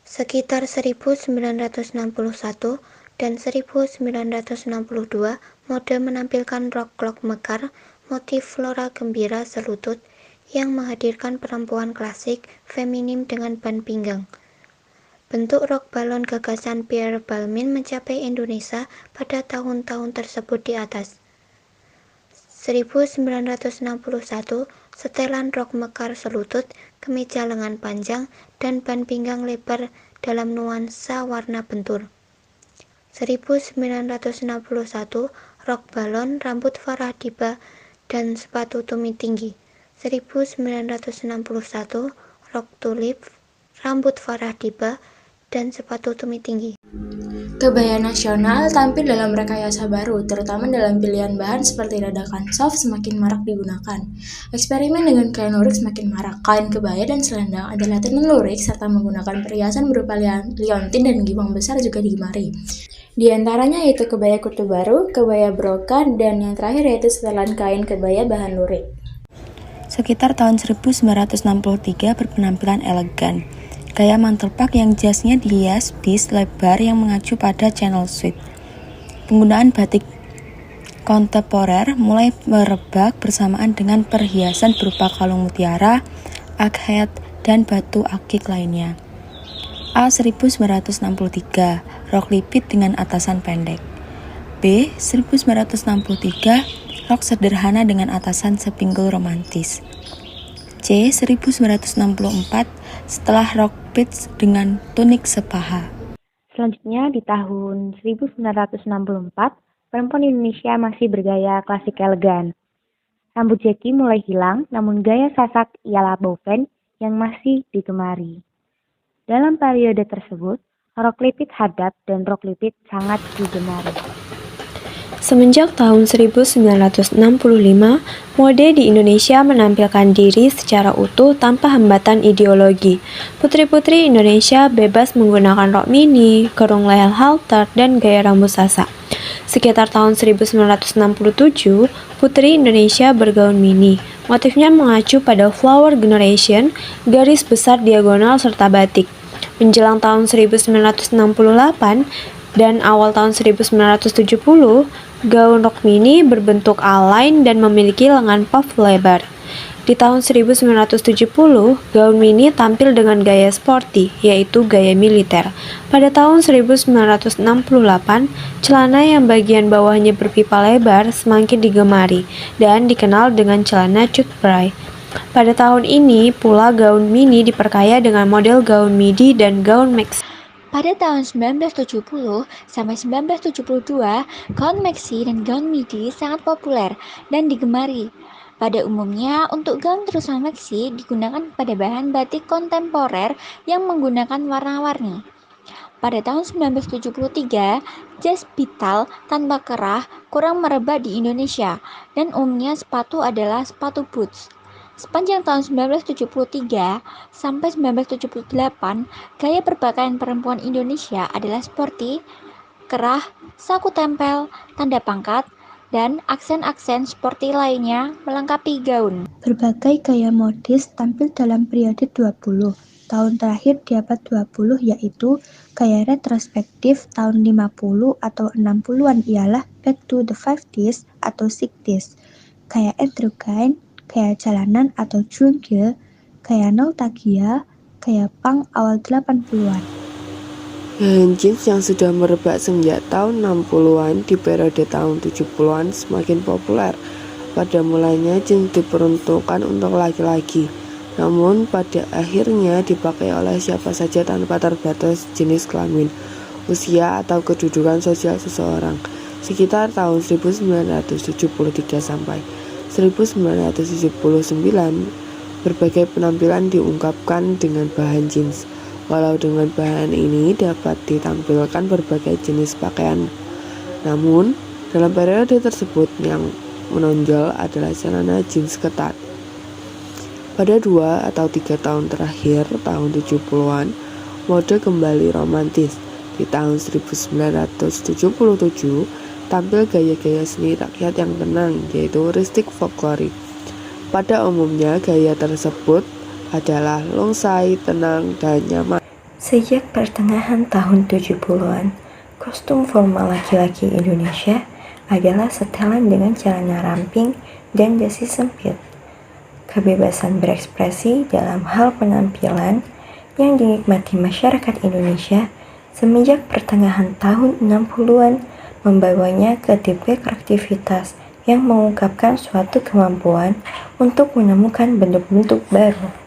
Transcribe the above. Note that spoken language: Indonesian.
Sekitar 1961 dan 1962, mode menampilkan rok mekar motif flora gembira selutut yang menghadirkan perempuan klasik feminim dengan ban pinggang. Bentuk rok balon gagasan Pierre Balmain mencapai Indonesia pada tahun-tahun tersebut di atas. 1961, setelan rok mekar selutut, kemeja lengan panjang, dan ban pinggang lebar dalam nuansa warna bentur. 1961, rok balon, rambut Farah Diba, dan sepatu tumit tinggi. 1961, rok tulip, rambut Farah Diba, dan sepatu tumit tinggi. Kebaya nasional tampil dalam rekayasa baru, terutama dalam pilihan bahan seperti dadakan soft semakin marak digunakan. Eksperimen dengan kain lurik semakin marak. Kain kebaya dan selendang adalah tenun lurik serta menggunakan perhiasan berupa liontin dan giwang besar juga digemari. Di antaranya yaitu kebaya kutu baru, kebaya brokat, dan yang terakhir yaitu setelan kain kebaya bahan lurik. Sekitar tahun 1963 berpenampilan elegan. Gaya mantel pak yang jasnya dihias bis lebar yang mengacu pada channel suite. Penggunaan batik kontemporer mulai merebak bersamaan dengan perhiasan berupa kalung mutiara, akhet, dan batu akik lainnya. A. 1963, rok lipit dengan atasan pendek. B. 1963, rok sederhana dengan atasan sepinggul romantis. C. 1964, setelah rok pits dengan tunik sepaha. Selanjutnya di tahun 1964, perempuan Indonesia masih bergaya klasik elegan. Rambut jeki mulai hilang, namun gaya sasak ialah boven yang masih digemari. Dalam periode tersebut, rok lipit hadap dan rok lipit sangat digemari. Semenjak tahun 1965, mode di Indonesia menampilkan diri secara utuh tanpa hambatan ideologi. Putri-putri Indonesia bebas menggunakan rok mini, kerung leher halter, dan gaya rambut sasak. Sekitar tahun 1967, putri Indonesia bergaun mini. Motifnya mengacu pada flower generation, garis besar diagonal serta batik. Menjelang tahun 1968 dan awal tahun 1970, gaun rok mini berbentuk A-line dan memiliki lengan puff lebar. Di tahun 1970, gaun mini tampil dengan gaya sporty, yaitu gaya militer. Pada tahun 1968, celana yang bagian bawahnya berpipa lebar semakin digemari dan dikenal dengan celana cut bray. Pada tahun ini pula gaun mini diperkaya dengan model gaun midi dan gaun maxi. Pada tahun 1970 sampai 1972, gaun maxi dan gaun midi sangat populer dan digemari. Pada umumnya, untuk gaun terusan maxi digunakan pada bahan batik kontemporer yang menggunakan warna-warni. Pada tahun 1973, jas bital tanpa kerah kurang merebak di Indonesia, dan umumnya sepatu adalah sepatu boots. Sepanjang tahun 1973 sampai 1978, gaya berpakaian perempuan Indonesia adalah sporty, kerah, saku tempel, tanda pangkat, dan aksen-aksen sporty lainnya melengkapi gaun. Berbagai gaya modis tampil dalam periode 20 tahun terakhir di abad 20, yaitu gaya retrospektif tahun 50 atau 60-an ialah back to the 50s atau 60s, gaya androgyn, gaya jalanan atau jungle, gaya nostalgia, gaya punk awal 80-an. Bahan jeans yang sudah merebak semenjak tahun 60-an di periode tahun 70-an semakin populer. Pada mulanya jeans diperuntukkan untuk laki-laki, namun pada akhirnya dipakai oleh siapa saja tanpa terbatas jenis kelamin, usia, atau kedudukan sosial seseorang. Sekitar tahun 1973 sampai 1979, berbagai penampilan diungkapkan dengan bahan jeans. Walau dengan bahan ini dapat ditampilkan berbagai jenis pakaian, namun dalam periode tersebut yang menonjol adalah celana jeans ketat. Pada 2 atau 3 tahun terakhir, tahun 70-an, mode kembali romantis. Di tahun 1977, tampil gaya-gaya seni rakyat yang tenang, yaitu ristik folklorik. Pada umumnya, gaya tersebut adalah longsai, tenang, dan nyaman. Sejak pertengahan tahun 70-an, kostum formal laki-laki Indonesia adalah setelan dengan celana ramping dan dasi sempit. Kebebasan berekspresi dalam hal penampilan yang dinikmati masyarakat Indonesia semenjak pertengahan tahun 60-an membawanya ke tipe kreativitas yang mengungkapkan suatu kemampuan untuk menemukan bentuk-bentuk baru.